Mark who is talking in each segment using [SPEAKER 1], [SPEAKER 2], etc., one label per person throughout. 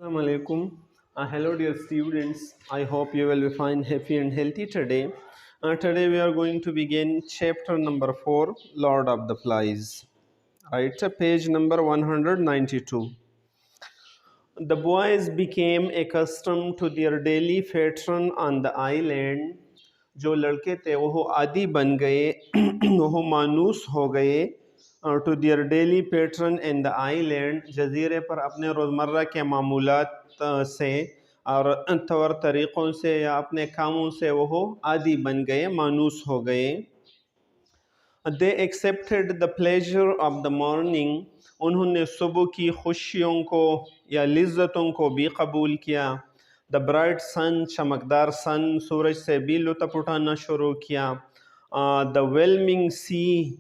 [SPEAKER 1] Assalamu alaikum. Hello, dear students. I hope you will be fine, happy, and healthy today. Today we are going to begin chapter number 4, Lord of the Flies. Right, page number 192. The boys became accustomed to their daily patron on the island. جو لڑکے تھے وہ عادی بن گئے وہ مانوس ہو گئے to their daily pattern in the island, جزیرے پر اپنے روزمرہ کے معمولات سے اور طور طریقوں سے یا اپنے کاموں سے وہ عادی بن گئے، مانوس ہو گئے۔ They accepted the pleasure of the morning، انہوں نے صبح کی خوشیوں کو یا لذتوں کو بھی قبول کیا۔ The bright sun، چمکدار سن، سورج سے بھی لطف اٹھانا شروع کیا۔ The whelming sea،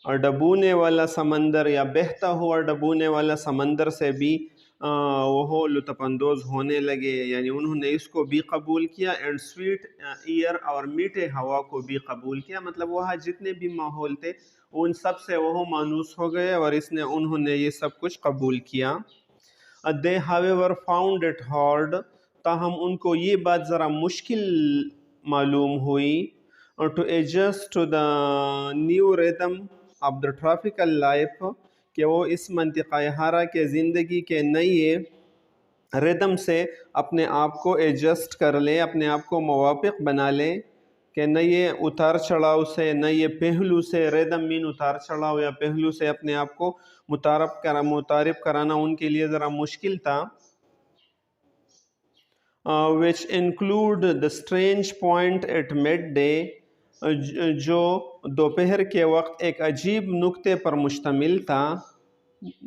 [SPEAKER 1] اور ڈبونے والا سمندر یا بہتا ہوا ڈبونے والا سمندر سے بھی وہ لطف اندوز ہونے لگے، یعنی انہوں نے اس کو بھی قبول کیا۔ اینڈ سویٹ ایئر، اور میٹھے ہوا کو بھی قبول کیا، مطلب وہاں جتنے بھی ماحول تھے ان سب سے وہ مانوس ہو گئے اور انہوں نے یہ سب کچھ قبول کیا۔ They however found it hard، تاہم ان کو یہ بات ذرا مشکل معلوم ہوئی to adjust to the new rhythm of the tropical life، کہ وہ اس منطقہ حارہ کے زندگی کے نئے ردم سے اپنے آپ کو ایڈجسٹ کر لے، اپنے آپ کو موافق بنا لے، کہ نئے اتار چڑھاؤ سے، نئے پہلو سے، ردم مین اتار چڑھاؤ یا پہلو سے اپنے آپ کو متعارف کرانا ان کے لیے ذرا مشکل تھا۔ which include the strange point at midday، جو دوپہر کے وقت ایک عجیب نکتے پر مشتمل تھا،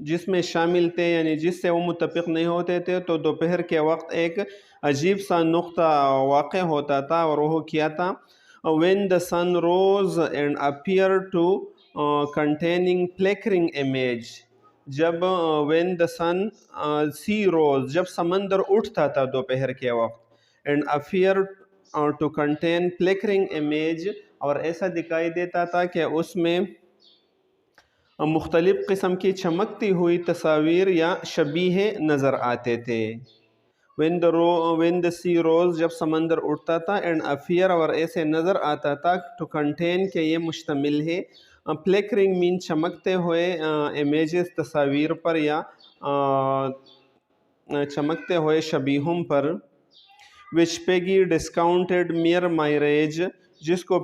[SPEAKER 1] جس میں شامل تھے، یعنی جس سے وہ متفق نہیں ہوتے تھے تو دوپہر کے وقت ایک عجیب سا نقطہ واقع ہوتا تھا، اور وہ کیا تھا؟ when the sun rose and appeared to containing flickering image، جب when the sun sea rose، جب سمندر اٹھتا تھا دوپہر کے وقت، and appeared to contain flickering image، اور ایسا دکھائی دیتا تھا کہ اس میں مختلف قسم کی چمکتی ہوئی تصاویر یا شبیہ نظر آتے تھے۔ when the sea rose، جب سمندر اٹھتا تھا، and appear، اور ایسے نظر آتا تھا، to contain، کہ یہ مشتمل ہے، flickering مین چمکتے ہوئے، images تصاویر پر یا چمکتے ہوئے شبیہوں پر، which Peggy discounted mere mirage، جس کو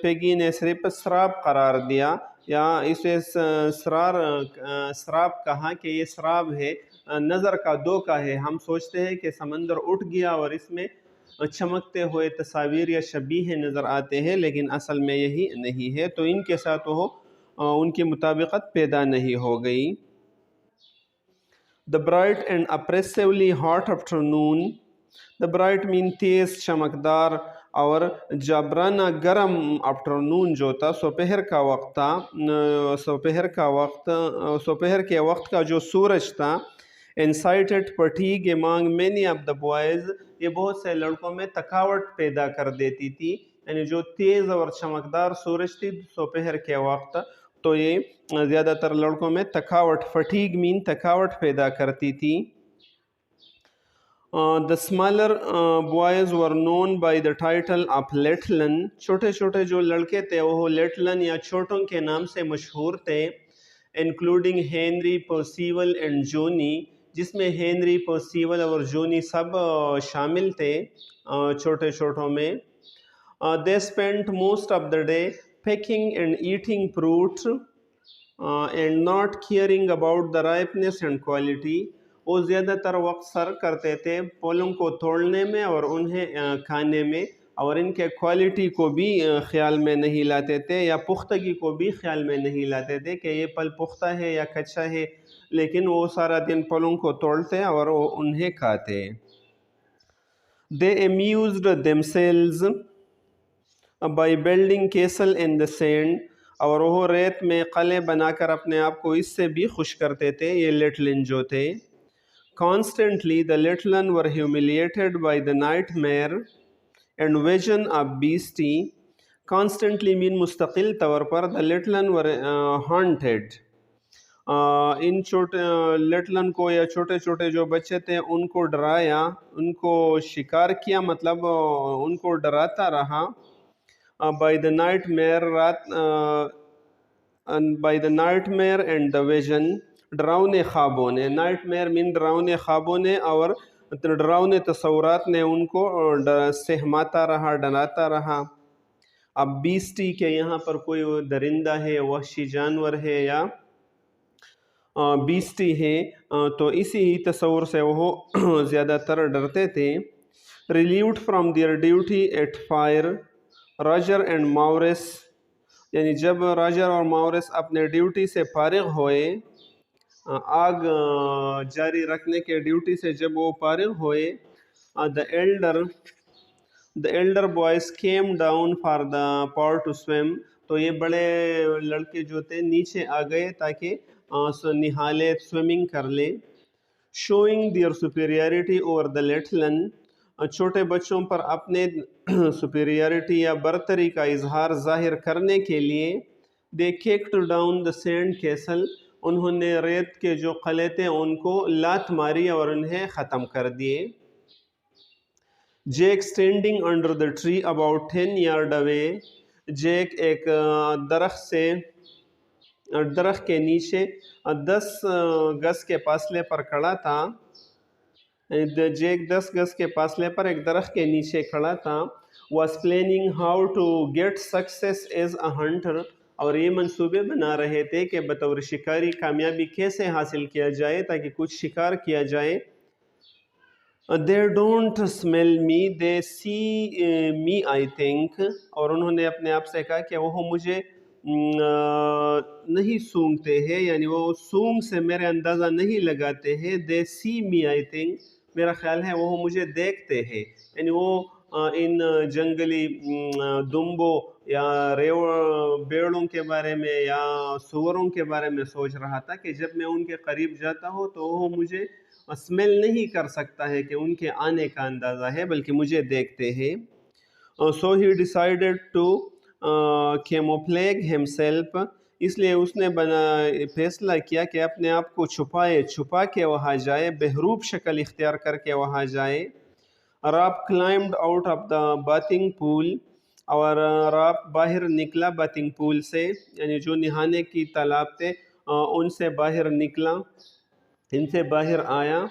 [SPEAKER 1] پیگی نے صرف سراب قرار دیا یا اسے سراب کہا کہ یہ سراب ہے، نظر کا دھوکہ ہے۔ ہم سوچتے ہیں کہ سمندر اٹھ گیا اور اس میں چمکتے ہوئے تصاویر یا شبیہ نظر آتے ہیں، لیکن اصل میں یہی نہیں ہے، تو ان کے ساتھ وہ ان کی مطابقت پیدا نہیں ہو گئی۔ The bright and oppressively hot afternoon، the bright mean تیز چمکدار اور جبرانہ گرم afternoon جو تھا، دوپہر کا وقت تھا، دوپہر کے وقت کا جو سورج تھا، incited fatigue among many of the boys، یہ بہت سے لڑکوں میں تھکاوٹ پیدا کر دیتی تھی، یعنی جو تیز اور چمکدار سورج تھی دوپہر کے وقت، تو یہ زیادہ تر لڑکوں میں تھکاوٹ، فٹیگ مین تھکاوٹ پیدا کرتی تھی۔ The smaller boys were known by the title of Littlin، چھوٹے چھوٹے جو لڑکے تھے وہ Littlin یا چھوٹوں کے نام سے مشہور تھے، including Henry Percival and Johnny، جس میں ہینری پرسیول اور جونی سب شامل تھے چھوٹے چھوٹوں میں۔ They spent most of the day picking and eating fruit and not caring about the ripeness and quality، وہ زیادہ تر وقت سر کرتے تھے پھلوں کو توڑنے میں اور انہیں کھانے میں، اور ان کے کوالٹی کو بھی خیال میں نہیں لاتے تھے، یا پختگی کو بھی خیال میں نہیں لاتے تھے کہ یہ پھل پختہ ہے یا کچا ہے، لیکن وہ سارا دن پھلوں کو توڑتے اور وہ انہیں کھاتے۔ They amused themselves by building castle in the sand، اور وہ ریت میں قلعے بنا کر اپنے آپ کو اس سے بھی خوش کرتے تھے، یہ لٹلن جو تھے۔ Constantly the Littlin were humiliated by the nightmare and vision of beastie، constantly mean مستقل طور پر، the Littlin were haunted، ان چھوٹے لٹلن کو یا چھوٹے چھوٹے جو بچے تھے ان کو ڈرایا، ان کو شکار کیا، مطلب ان کو ڈراتا رہا. بائی دا نائٹ میئر رات by the nightmare and the vision, ڈراؤنے خوابوں نے. نائٹ میئر مین ڈراؤنے خوابوں نے اور ڈراؤنے تصورات نے ان کو سہماتا رہا، ڈراتا رہا. اب بیسٹی کے یہاں پر کوئی درندہ ہے، وحشی جانور ہے یا بیسٹی ہے، تو اسی تصور سے وہ زیادہ تر ڈرتے تھے. Relieved from their duty at fire Roger and Maurice, یعنی جب راجر اور ماورس اپنے ڈیوٹی سے فارغ ہوئے، آگ جاری رکھنے کے ڈیوٹی سے جب وہ فارغ ہوئے، the elder boys came down for the power to swim، تو یہ بڑے لڑکے جو تھے نیچے آ گئے تاکہ نہالے، سوئمنگ کر لے. showing their superiority over the little، چھوٹے بچوں پر اپنے superiority یا برتری کا اظہار ظاہر کرنے کے لیے. they kicked down the sand castle، انہوں نے ریت کے جو قلعے تھے ان کو لات ماری اور انہیں ختم کر دیے. Jack standing under the tree about 10 yard away, Jack ایک درخت کے نیچے 10 گز کے فاصلے پر کھڑا تھا. جیک 10 گز کے فاصلے پر ایک درخت کے نیچے کھڑا تھا. Was planning how to get success as a hunter, اور یہ منصوبے بنا رہے تھے کہ بطور شکاری کامیابی کیسے حاصل کیا جائے تاکہ کچھ شکار کیا جائے. they don't smell me they see me I think، اور انہوں نے اپنے آپ سے کہا کہ وہ مجھے نہیں سونگھتے ہیں، یعنی وہ سونگ سے میرے اندازہ نہیں لگاتے ہیں. they see me I think، میرا خیال ہے وہ مجھے دیکھتے ہیں. یعنی وہ ان جنگلی دمبوں یا بیڑوں کے بارے میں یا سوروں کے بارے میں سوچ رہا تھا کہ جب میں ان کے قریب جاتا ہوں تو وہ مجھے اسمیل نہیں کر سکتا ہے کہ ان کے آنے کا اندازہ ہے، بلکہ مجھے دیکھتے ہیں. سو ہی ڈیسائیڈڈ ٹو کیموفلیگ ہمسیلف، اس لیے اس نے فیصلہ کیا کہ اپنے آپ کو چھپا کے وہاں جائے، بہروب شکل اختیار کر کے وہاں جائے. راپ کلائمڈ آؤٹ آف دا باتنگ پول، اور راپ باہر نکلا باتنگ پول سے، یعنی جو نہانے کی تالاب تھے ان سے باہر نکلا، ان سے باہر آیا.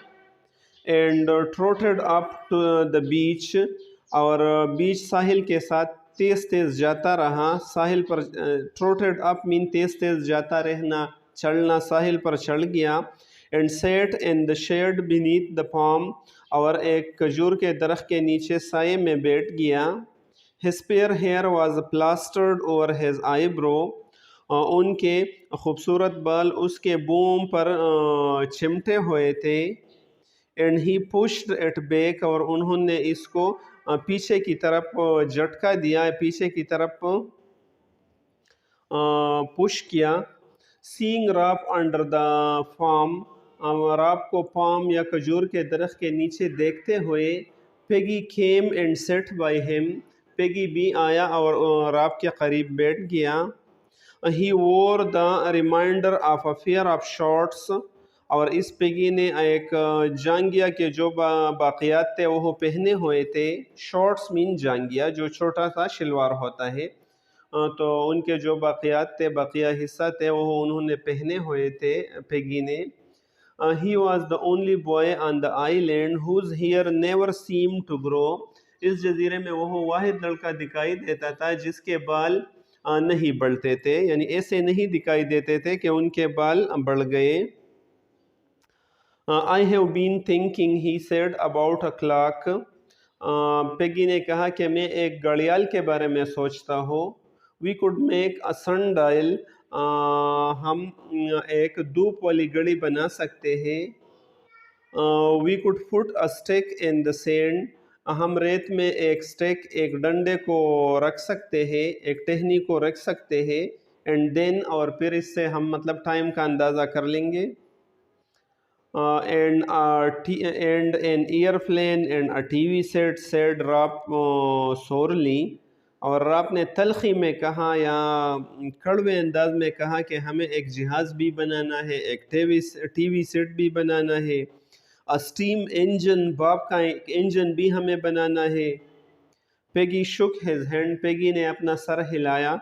[SPEAKER 1] اینڈ ٹروٹڈ اپ ٹو دا بیچ، اور بیچ ساحل کے ساتھ تیز تیز جاتا رہا. ساحل پر ٹروٹڈ اپ مین تیز تیز جاتا رہنا، چڑھنا، ساحل پر چڑھ گیا. And sat in the shade beneath the palm, اور ایک کھجور کے درخت کے نیچے سائے میں بیٹھ گیا. His fair hair was plastered over his eyebrow, ان کے خوبصورت بال اس کے بوم پر چمٹے ہوئے تھے. And he pushed at back, اور انہوں نے اس کو پیچھے کی طرف جھٹکا دیا، پیچھے کی طرف پش کیا. Sang Ralph under the palm, Ralph کو پام یا کھجور کے درخت کے نیچے دیکھتے ہوئے. Piggy came and sat by him, Piggy بھی آیا اور راپ کے قریب بیٹھ گیا. He wore the remainder of a pair of shorts, اور اس پیگی نے ایک جانگیا کے جو باقیات تھے وہ پہنے ہوئے تھے. شارٹس مین جانگیا، جو چھوٹا سا شلوار ہوتا ہے، تو ان کے جو باقیات تھے، بقیہ حصہ تھے، وہ انہوں نے پہنے ہوئے تھے پیگی نے. He was the only boy on the island whose hair never seem to grow, اس جزیرے میں وہ واحد لڑکا دکھائی دیتا تھا جس کے بال نہیں بڑھتے تھے، یعنی ایسے نہیں دکھائی دیتے تھے کہ ان کے بال بڑھ گئے. I have been thinking he said about a clock، Peggy نے کہا کہ میں ایک گھڑیال کے بارے میں سوچتا ہوں. we could make a sundial، ہم ایک دھوپ والی گھڑی بنا سکتے ہیں. we could put a stick in the sand، ہم ریت میں ایک سٹیک، ایک ڈنڈے کو رکھ سکتے ہیں، ایک ٹہنی کو رکھ سکتے ہیں. اینڈ دین، اور پھر اس سے ہم مطلب ٹائم کا اندازہ کر لیں گے. And an airplane and a TV set said Ralph sorely, اور راب نے تلخی میں کہا یا کڑوے انداز میں کہا کہ ہمیں ایک جہاز بھی بنانا ہے، ایک ٹی وی سیٹ بھی بنانا ہے، اسٹیم انجن، باپ کا ایک انجن بھی ہمیں بنانا ہے۔ پیگی شک ہز ہینڈ، پیگی نے اپنا سر ہلایا،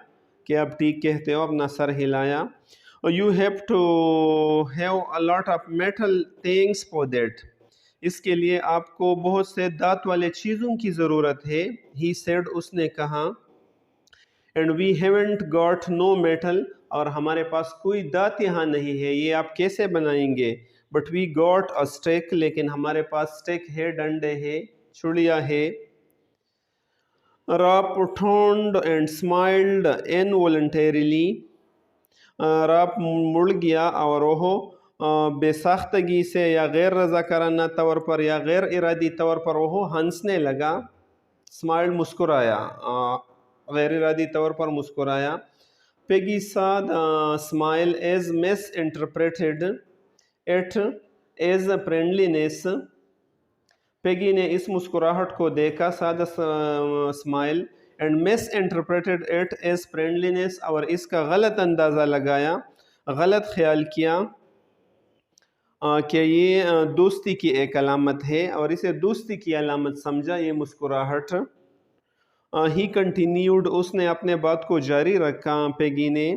[SPEAKER 1] کہ آپ ٹھیک کہتے ہو، اپنا سر ہلایا۔ You have to have a lot of metal things for that, اس کے لیے آپ کو بہت سے دات والے چیزوں کی ضرورت ہے۔ ہی سیڈ، اس نے کہا، and we haven't got no metal, اور ہمارے پاس کوئی دات یہاں نہیں ہے، یہ آپ کیسے بنائیں گے؟ But we got a stick, لیکن ہمارے پاس اسٹیک ہے، ڈنڈے ہے، چھڑیا ہے۔ Ralph turned and smiled involuntarily, Ralph مڑ گیا اور وہ بے ساختگی سے یا غیر رضاکارانہ طور پر یا غیر ارادی طور پر وہ ہنسنے لگا۔ اسمائلڈ، مسکرایا، غیر ارادی طور پر مسکرایا۔ Peggy saw the smile as misinterpreted it as a friendliness، Peggy نے اس مسکراہٹ کو دیکھا، saw the smile and misinterpreted it as friendliness، اور اس کا غلط اندازہ لگایا، غلط خیال کیا کہ یہ دوستی کی ایک علامت ہے، اور اسے دوستی کی علامت سمجھا یہ مسکراہٹ۔ ہی کنٹینیوڈ، اس نے اپنے بات کو جاری رکھا، پیگی نے۔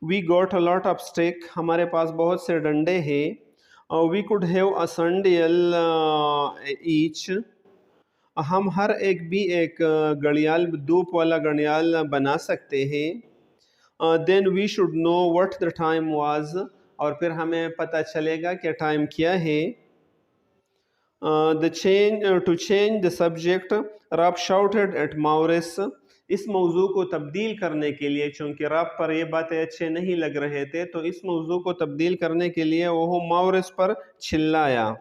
[SPEAKER 1] We got a lot of stick, ہمارے پاس بہت سے ڈنڈے ہیں۔ We could have a sundial each, ہم ہر ایک بھی ایک گڑیال، دھوپ والا گڑیال بنا سکتے ہیں۔ Then we should know what the time was, اور پھر ہمیں پتہ چلے گا کہ ٹائم کیا ہے۔ To change the subject, Ralph shouted at Maurice, اس موضوع کو تبدیل کرنے کے لیے، چونکہ راب پر یہ باتیں اچھے نہیں لگ رہے تھے، تو اس موضوع کو تبدیل کرنے کے لیے وہ ماورس پر چلایا۔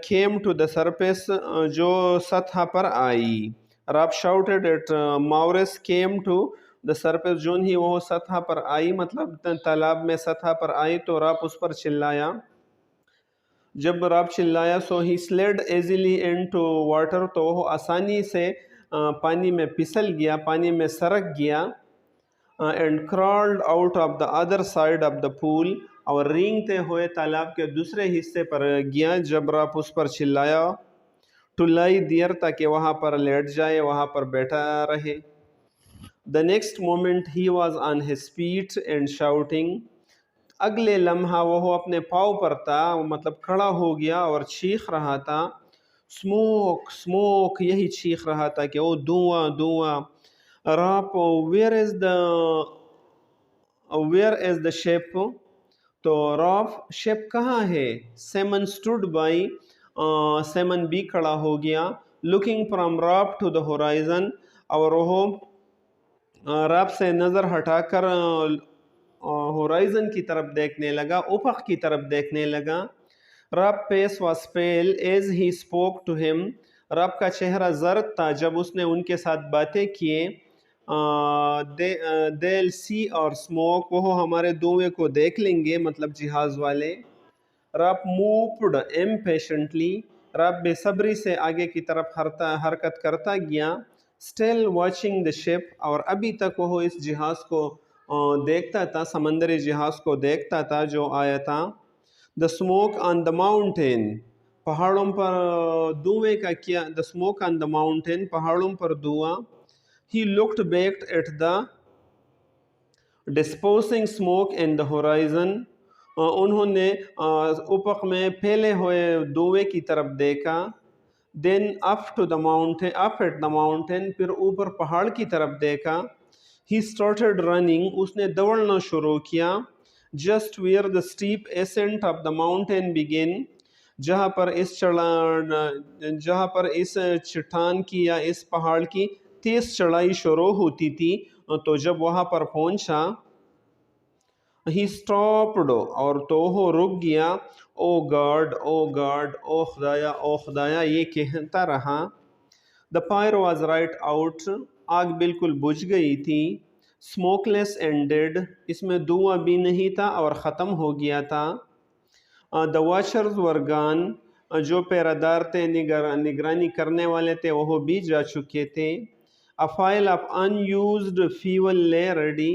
[SPEAKER 1] came to the surface، جو سطح پر آئی۔ راب shouted at ماورس came to the surface، جو ہی وہ سطح پر آئی، مطلب تالاب میں سطح پر آئی تو راب اس پر چلایا۔ جب راب چلایا، so he slid easily into water، تو وہ آسانی سے پانی میں پھسل گیا، پانی میں سرک گیا۔ and crawled out of the other side of the pool، اور رینگتے ہوئے تالاب کے دوسرے حصے پر گیا جب راب اس پر چلایا۔ to lie there، تاکہ وہاں پر لیٹ جائے، وہاں پر بیٹھا رہے۔ the next moment he was on his feet and shouting، اگلے لمحہ وہ اپنے پاؤں پر تھا، مطلب کھڑا ہو گیا اور چیخ رہا تھا۔ اسموک اسموک، یہی چیخ رہا تھا کہ وہ دھواں دھواں۔ راپ ویئر از دا شپ، تو راپ شپ کہاں ہے؟ سیمن سٹوڈ بائی، سیمن بھی کھڑا ہو گیا۔ Looking from Ralph to the horizon, اور وہ راپ سے نظر ہٹا کر ہورائزن کی طرف دیکھنے لگا، افق کی طرف دیکھنے لگا۔ Ralph face was pale as he spoke to him, Ralph کا چہرہ زرد تھا جب اس نے ان کے ساتھ باتیں کیے۔ دیل سی اور اسموک، وہ ہمارے دھوئیں کو دیکھ لیں گے، مطلب جہاز والے۔ راپ مووڈ امپیشنٹلی، راپ بے صبری سے آگے کی طرف حرکت کرتا گیا۔ اسٹل واچنگ دا شپ، اور ابھی تک وہ اس جہاز کو دیکھتا تھا، سمندری جہاز کو دیکھتا تھا جو آیا تھا۔ دا اسموک آن دا ماؤنٹین، پہاڑوں پر دھوئیں کا کیا، دا اسموک آن دا ماؤنٹین، پہاڑوں پر دھواں۔ He looked back at the dispersing smoke in the horizon, انہوں نے افق میں پھیلے ہوئے دھوئیں کی طرف دیکھا۔ Then up to the mountain, up at the mountain, پھر اوپر پہاڑ کی طرف دیکھا۔ ہی اسٹارٹڈ رننگ، اس نے دوڑنا شروع کیا۔ Just where the steep ascent of the mountain began, جہاں پر اس چٹان کی یا اس پہاڑ کی تیز چڑھائی شروع ہوتی تھی، تو جب وہاں پر پہنچا، ہی اسٹاپڈ، اور تو وہ رک گیا۔ او گاڈ او گاڈ، او خدایا او خدایا، یہ کہتا رہا۔ The fire was right out, آگ بالکل بجھ گئی تھی۔ اسموک لیس اینڈ ڈیڈ، اس میں دھواں بھی نہیں تھا اور ختم ہو گیا تھا۔ دا واچرز ور گان، جو پیرادار تھے، نگرانی کرنے والے تھے، وہ بھی جا چکے تھے۔ a file of unused fuel lay ready,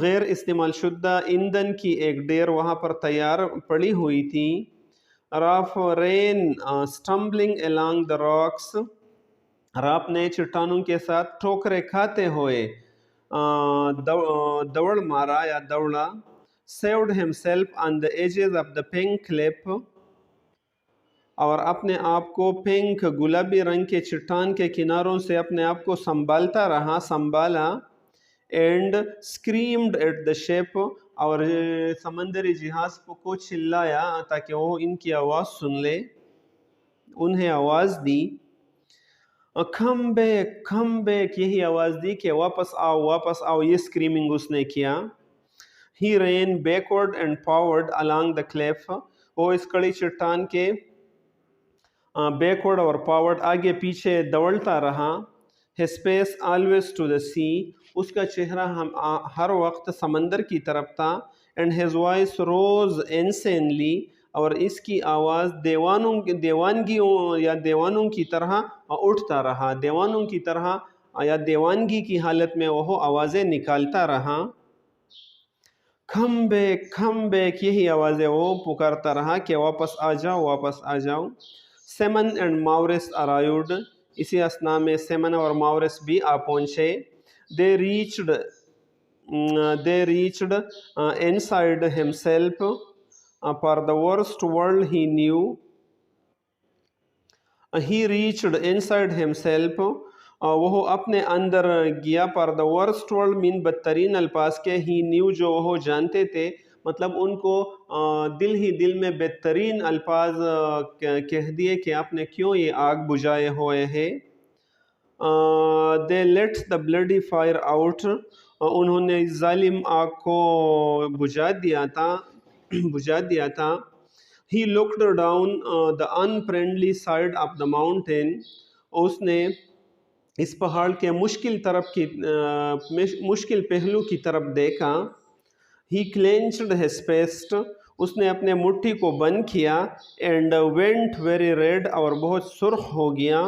[SPEAKER 1] غیر استعمال شدہ ایندھن کی ایک ڈیر وہاں پر تیار پڑی ہوئی تھی. Ralph ran stumbling along the rocks, Ralph نے چٹانوں کے ساتھ ٹھوکریں کھاتے ہوئے دوڑ مارا یا دوڑا. saved himself on the edges of the pink cliff, اور اپنے آپ کو پنک گلابی رنگ کے چٹان کے کناروں سے اپنے آپ کو سنبھالا. And screamed at the ship, اور سمندری جہاز کو چلایا تاکہ وہ ان کی آواز سن لے. انہیں آواز دی come back, یہی آواز دی کہ واپس آؤ. یہ اسکریمنگ اس نے کیا. He ran backward and forward along the cliff, وہ اس کڑی چٹان کے بیکورڈ اور فارورڈ آگے پیچھے دوڑتا رہا. His face always to the sea, اس کا چہرہ ہر وقت سمندر کی طرف تھا. And his voice rose insanely, اور اس کی آواز دیوانگیوں یا دیوانوں کی طرح اٹھتا رہا. دیوانوں کی طرح یا دیوانگی کی حالت میں وہ آوازیں نکالتا رہا. come back, یہی آوازیں وہ پکارتا رہا کہ واپس آ جاؤ. سیمن اینڈ ماورس arrived, اسی اثناء میں سیمن اور ماورس بھی آ پہنچے. they reached inside himself, for the worst world he knew. he reached inside himself, وہ اپنے اندر گیا. پر the worst world mean بدترین الفاظ کے he knew جو وہ جانتے تھے، مطلب ان کو دل ہی دل میں بہترین الفاظ کہہ دیے کہ آپ نے کیوں یہ آگ بجھائے ہوئے ہیں. they let the bloody fire out, انہوں نے ظالم آگ کو بجھا دیا تھا. he looked down the unfriendly side of the mountain, اس نے اس پہاڑ کے مشکل پہلو کی طرف دیکھا. he clenched his fist, اس نے اپنے مٹھی کو بند کیا. and went very red, اور بہت سرخ ہو گیا.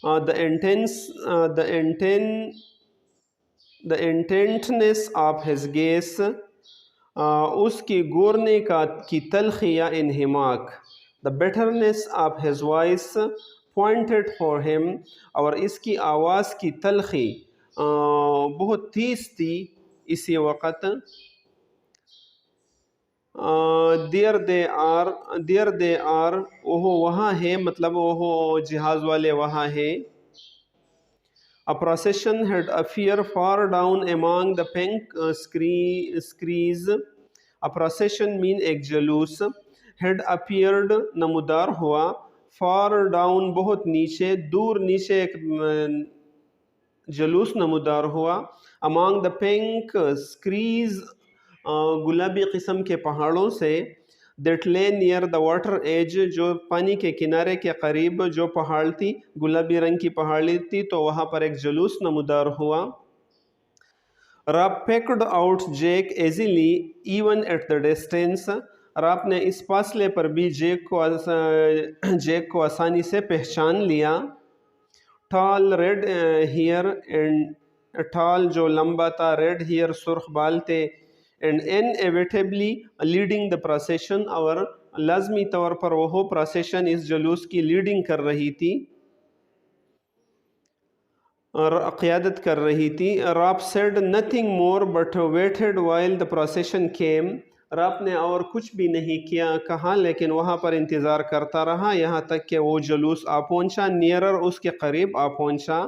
[SPEAKER 1] the intentness of his gaze, اس کی گورنے کی تلخی یا انہماک. the bitterness of his voice pointed for him, اور اس کی آواز کی تلخی بہت تیز تھی اسی وقت. there they are, وہ وہاں ہے، مطلب وہ جہاز والے وہاں ہیں. a procession had appeared far down among the pink screes. a procession mean ایک جلوس. had appeared نمودار ہوا. far down بہت نیچے، دور نیچے ایک جلوس نمودار ہوا. among the pink screes گلابی قسم کے پہاڑوں سے. that lay near the water edge, جو پانی کے کنارے کے قریب جو پہاڑ تھی، گلابی رنگ کی پہاڑی تھی، تو وہاں پر ایک جلوس نمودار ہوا. Rap picked out Jake easily even at the distance, rap نے اس فاصلے پر بھی جیک کو آسانی سے پہچان لیا. tall red hair and tall جو لمبا تھا، red hair سرخ بال تھے. and inevitably leading the procession, اور لازمی طور پر وہ procession اس جلوس کی لیڈنگ کر رہی تھی اور قیادت کر رہی تھی. Rap said nothing more but waited while the procession came, rap نے اور کچھ بھی نہیں کہا لیکن وہاں پر انتظار کرتا رہا یہاں تک کہ وہ جلوس آ پہنچا. nearer اس کے قریب آ پہنچا.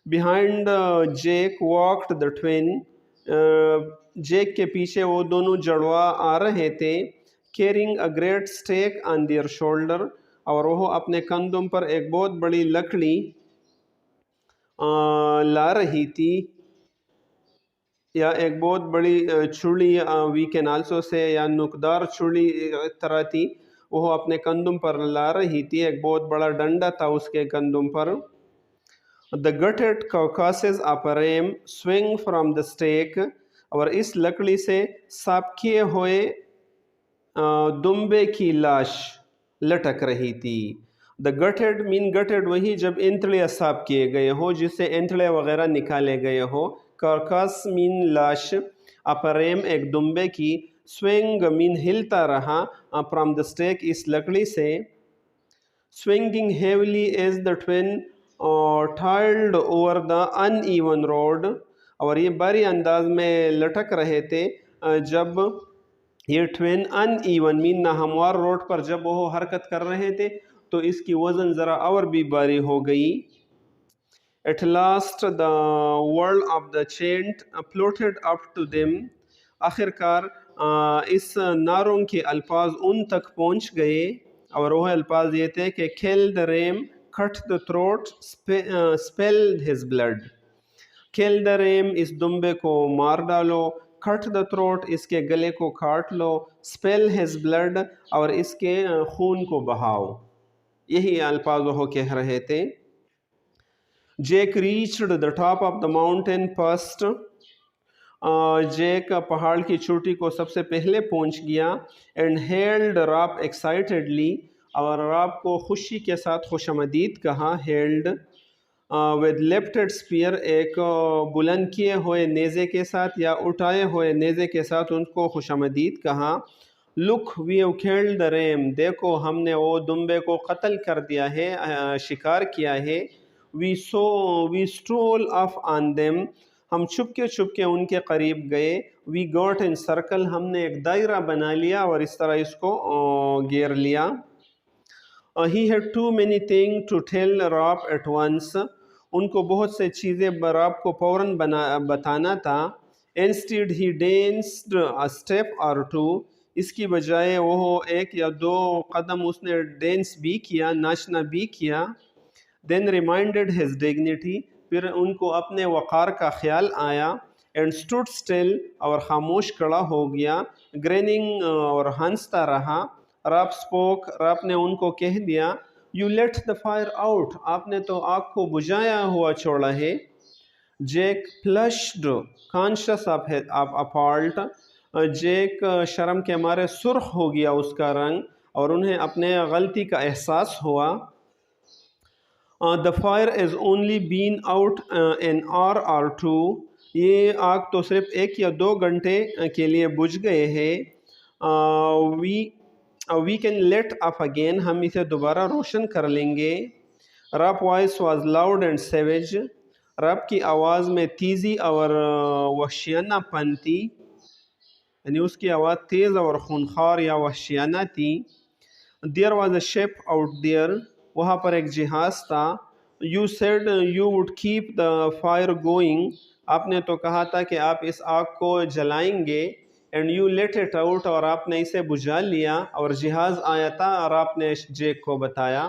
[SPEAKER 1] behind Jake walked the twin, Jack کے پیچھے وہ دونوں جڑوا آ رہے تھے. carrying a great stake on their shoulder, اور وہ اپنے کندھوں پر ایک بہت بڑی لکڑی لا رہی تھی، یا ایک بہت بڑی چھڑی وی کین آلسو سے، یا نوکدار چھڑی طرح تھی، وہ اپنے کندھوں پر لا رہی تھی. ایک بہت بڑا ڈنڈا تھا اس کے کندھوں پر. the gutted carcasses of a ram swing from the stake, اور اس لکڑی سے صاف کیے ہوئے دمبے کی لاش لٹک رہی تھی. دا گٹڈ مین گٹڈ وہی جب انتڑے صاف کیے گئے ہو، جس سے انتڑے وغیرہ نکالے گئے ہو. کارکاس مین لاش، اپریم ایک دمبے کی، سوئنگ مین ہلتا رہا، فرام دا اسٹیک اس لکڑی سے. Swinging heavily as the twin tiled over the uneven road. اور یہ بھاری انداز میں لٹک رہے تھے جب یہ ٹوین ان ایون مین ناہموار روڈ پر جب وہ حرکت کر رہے تھے تو اس کی وزن ذرا اور بھی بھاری ہو گئی. At last the whirl of the chant floated up to them. آخر کار اس نعروں کے الفاظ ان تک پہنچ گئے، اور وہ الفاظ یہ تھے کہ kill the ram, cut the throat, spill his blood. kill the ram اس دمبے کو مار ڈالو، cut the throat اس کے گلے کو کاٹ لو، spill his blood اور اس کے خون کو بہاؤ. یہی الفاظ وہ کہہ رہے تھے. Jake reached the top of the mountain first. Jack پہاڑ کی چوٹی کو سب سے پہلے پہنچ گیا. اینڈ ہیلڈ راپ ایکسائٹیڈلی اور راپ کو خوشی کے ساتھ خوش آمدید کہا. ہیلڈ ود لفٹڈ اسپیئر ایک بلند کیے ہوئے نیزے کے ساتھ یا اٹھائے ہوئے نیزے کے ساتھ ان کو خوش آمدید کہا. Look we have killed the ram, دیکھو ہم نے وہ دمبے کو قتل کر دیا ہے، شکار کیا ہے. وی اسٹول آف آن دیم، ہم چھپ کے ان کے قریب گئے. وی گاٹ ان سرکل، ہم نے ایک دائرہ بنا لیا اور اس طرح اس کو گھیر لیا. He had too many things to tell Rap at once. ان کو بہت سے چیزیں راپ کو فوراً بتانا تھا. Instead he danced a step or two. اس کی بجائے وہ ایک یا دو قدم اس نے ڈینس بھی کیا، ناچنا بھی کیا. Then reminded his dignity، پھر ان کو اپنے وقار کا خیال آیا. And stood still اور خاموش کھڑا ہو گیا. Grinning اور ہنستا رہا. راپ spoke، راپ نے ان کو کہہ دیا. You let the fire out، آپ نے تو آگ کو بجھایا ہوا چھوڑا ہے. Jake flushed conscious of a fault، Jack شرم کے مارے سرخ ہو گیا اس کا رنگ اور انہیں اپنے غلطی کا احساس ہوا. The fire has only been out an hour or two، یہ آگ تو صرف 1 یا 2 گھنٹے کے لیے بجھ گئے ہیں. We can let up again، ہم اسے دوبارہ روشن کر لیں گے. Rap's voice was loud and savage، رپ کی آواز میں تیزی اور وحشیانہ پن تھی، یعنی اس کی آواز تیز اور خونخوار یا وحشیانہ تھی. There was a ship out there، وہاں پر ایک جہاز تھا. You said you would keep the fire going، آپ نے تو کہا تھا کہ آپ اس آگ کو جلائیں گے. And you let it out، اور آپ نے اسے بجھا لیا اور جہاز آیا تھا اور آپ نے جیک کو بتایا.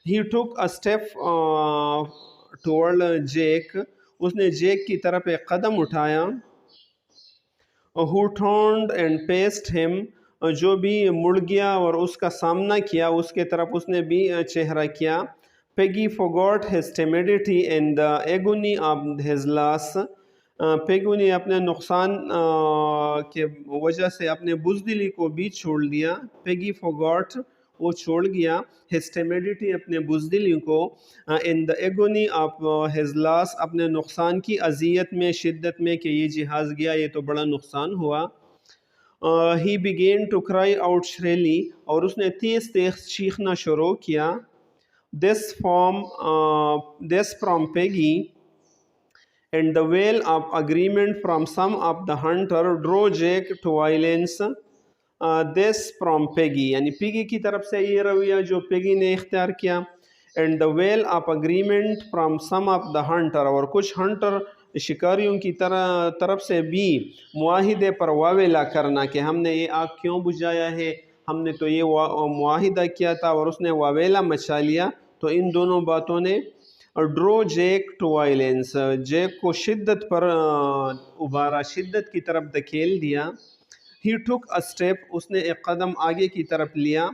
[SPEAKER 1] He took a step toward Jake، اس نے جیک کی طرف ایک قدم اٹھایا. Who turned and faced him، جو بھی مڑ گیا اور اس کا سامنا کیا، اس کے طرف اس نے بھی چہرہ کیا. Peggy forgot his timidity in the agony of his loss، پیگو نے اپنے نقصان کے وجہ سے اپنے بزدلی کو بھی چھوڑ دیا. Peggy forgot، وہ چھوڑ گیا. His timidity، اپنے بزدلی کو. In the agony of his loss، اپنے نقصان کی اذیت میں، شدت میں کہ یہ جہاز گیا، یہ تو بڑا نقصان ہوا. He began to cry out shrilly، اور اس نے تیز تیز چیخنا شروع کیا. This from Peggy، and the wail of agreement from some of the hunter drew Jake to violence. This from Peggy، یعنی پیگی کی طرف سے یہ رویہ جو پیگی نے اختیار کیا. And the wail of agreement from some of the hunter، اور کچھ ہنٹر شکاریوں کی طرف سے بھی معاہدے پر واویلا کرنا کہ ہم نے یہ آگ کیوں بجھایا ہے، ہم نے تو یہ معاہدہ کیا تھا، اور اس نے واویلا مچا لیا. تو ان دونوں باتوں نے ڈرو جیک ٹو وائلنس، جیک کو شدت پر ابھارا، شدت کی طرف دھکیل دیا. He took a step، اس نے ایک قدم آگے کی طرف لیا.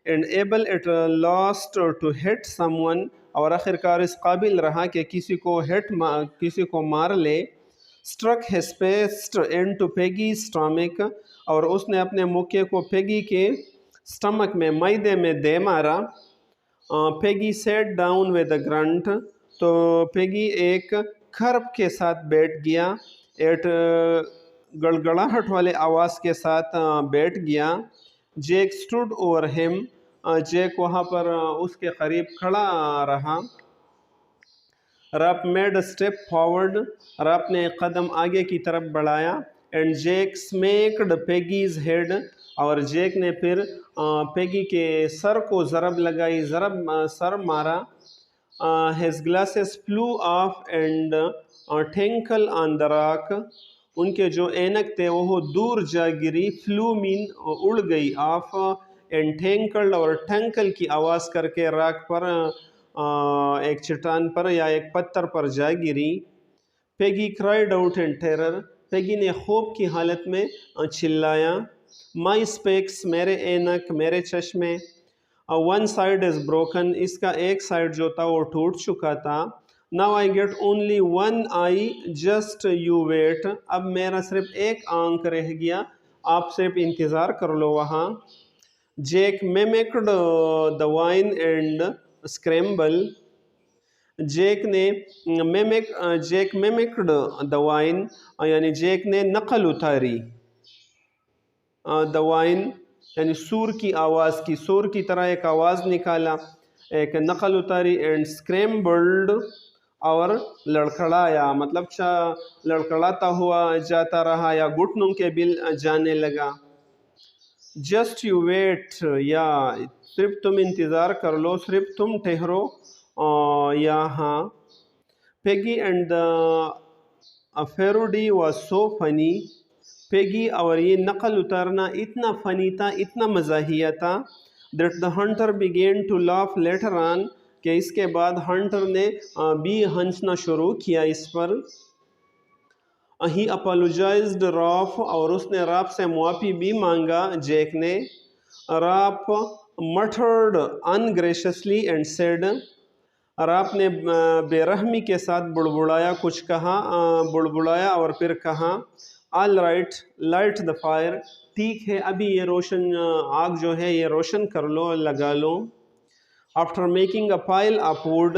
[SPEAKER 1] And able at last to hit someone، اور آخر کار اس قابل رہا کہ کسی کو مار لے. Struck his fist into Peggy's stomach، اور اس نے اپنے مکے کو پیگی کے سٹمک میں، معدے میں دے مارا. Piggy sat down with a grunt, تو پیگی ایک کھرب کے ساتھ بیٹھ گیا، ایٹ گڑگڑاہٹ والے آواز کے ساتھ بیٹھ گیا۔ جیک اسٹوڈ اوور ہم، جیک وہاں پر اس کے قریب کھڑا رہا۔ Rap made a step forward, rap نے ایک قدم آگے کی طرف بڑھایا۔ اینڈ جیک اسمیکڈ پیگیز ہیڈ، اور جیک نے پھر پیگی کے سر کو ضرب لگائی، سر مارا۔ His glasses flew off and tinkle on the rock, ان کے جو اینک تھے وہ دور جا گری، فلو مین اڑ گئی، آف اینڈ ٹینکل اور ٹنکل کی آواز کر کے راک پر ایک چٹان پر یا ایک پتھر پر جا گری۔ Peggy cried out in terror, Peggy نے خوف کی حالت میں چلایا۔ مائی اسپیکس، میرے اینک، میرے چشمے۔ ون سائڈ از بروکن، اس کا ایک سائڈ جو تھا وہ ٹوٹ چکا تھا۔ Now I get only one eye, just you wait, اب میرا صرف ایک آنکھ رہ گیا، آپ صرف انتظار کر لو وہاں۔ Jack mimicked the whine and scramble, Jack mimicked the whine, یعنی جیک نے نقل اتاری، دا وائن یعنی سور کی آواز کی، سور کی طرح ایک آواز نکالا، ایک نقل اتاری، اینڈ اسکریمبلڈ اور لڑکھڑایا، مطلب لڑکھڑاتا ہوا جاتا رہا یا گھٹنوں کے بل جانے لگا۔ جسٹ یو ویٹ، یا صرف تم انتظار کر لو، صرف تم ٹھہرو یہاں۔ Peggy and the فیروڈی was so فنی، پیگی اور یہ نقل اتارنا اتنا فنی تھا، اتنا مزاحیہ تھا، that the hunter began to laugh later on, کہ اس کے بعد ہنٹر نے بھی ہنسنا شروع کیا اس پر۔ ہی اپالوجائزڈ راف، اور اس نے راف سے معافی بھی مانگا جیک نے۔ راف مٹرڈ انگریشسلی اینڈ سیڈ، راف نے بے رحمی کے ساتھ بڑبڑایا، کچھ کہا، بڑبڑایا اور پھر کہا، all right light the fire, ٹھیک ہے ابھی یہ روشن آگ جو ہے یہ روشن کر لو، لگا لو۔ After making a pile of wood,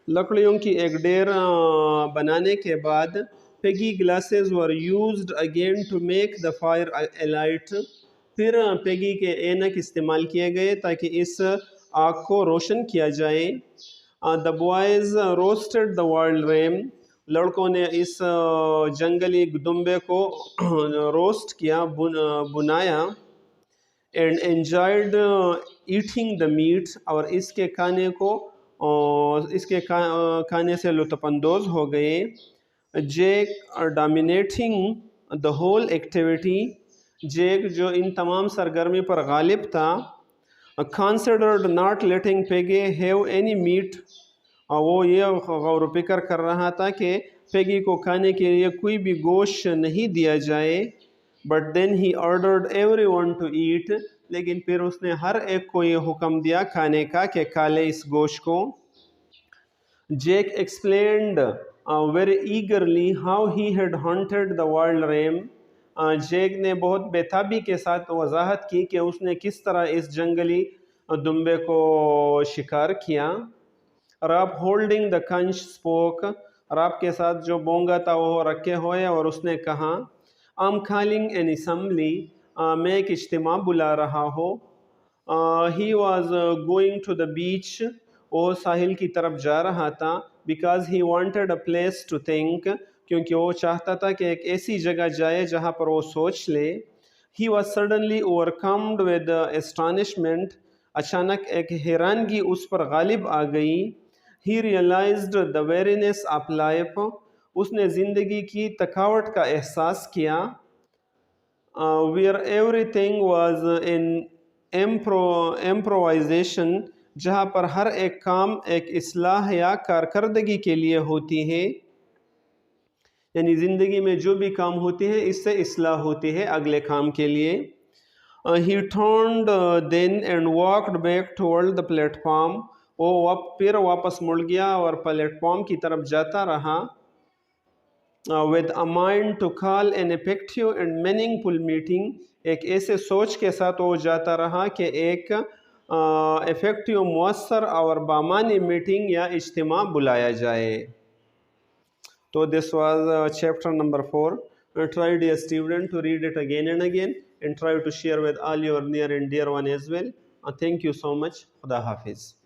[SPEAKER 1] لکڑیوں کی ایک ڈیر بنانے کے بعد، Piggy glasses were used again to make the fire alight, پھر پیگی کے اینک استعمال کیے گئے تاکہ اس آگ کو روشن کیا جائے۔ The boys roasted the wild ram, لڑکوں نے اس جنگلی دمبے کو روسٹ کیا، بنایا۔ And enjoyed eating the meat, اور اس کے کھانے سے لطف اندوز ہو گئے۔ Jack dominating the whole activity, Jack جو ان تمام سرگرمی پر غالب تھا۔ Considered not letting Piggy have any meat, وہ یہ غور و فکر کر رہا تھا کہ پیگی کو کھانے کے لیے کوئی بھی گوشت نہیں دیا جائے۔ But then he ordered everyone to eat, لیکن پھر اس نے ہر ایک کو یہ حکم دیا کھانے کا کہ کھا لے اس گوشت کو۔ Jack explained very eagerly how he had hunted the wild ram, Jack نے بہت بےتابی کے ساتھ وضاحت کی کہ اس نے کس طرح اس جنگلی دمبے کو شکار کیا۔ Ralph holding the conch spoke, Ralph کے ساتھ جو بونگا تھا وہ رکھے ہوئے، اور اس نے کہا، آم کالنگ این اسمبلی، میں ایک اجتماع بلا رہا ہوں۔ He was going to the beach, وہ ساحل کی طرف جا رہا تھا۔ Because he wanted a place to think, کیونکہ وہ چاہتا تھا کہ ایک ایسی جگہ جائے جہاں پر وہ سوچ لے۔ He was suddenly overcome with astonishment, اچانک ایک حیرانگی اس پر غالب آ گئی۔ He realised the weariness of life, اس نے زندگی کی تھکاوٹ کا احساس کیا۔ Where everything was in improvisation, جہاں پر ہر ایک کام ایک اصلاح یا کارکردگی کے لیے ہوتی ہے، یعنی زندگی میں جو بھی کام ہوتی ہے اس سے اصلاح ہوتی ہے اگلے کام کے لیے۔ He turned then and walked back toward the platform, وہ پھر واپس مڑ گیا اور پلیٹ فارم کی طرف جاتا رہا۔ With a mind to call an effective and meaningful meeting, ایک ایسے سوچ کے ساتھ وہ جاتا رہا کہ ایک افیکٹو مؤثر اور بامانی میٹنگ یا اجتماع بلایا جائے. So this was chapter number 4. Try, dear student, to read it again and again, and try to share with all your near and dear one as well. Thank you so much. Khuda Hafiz.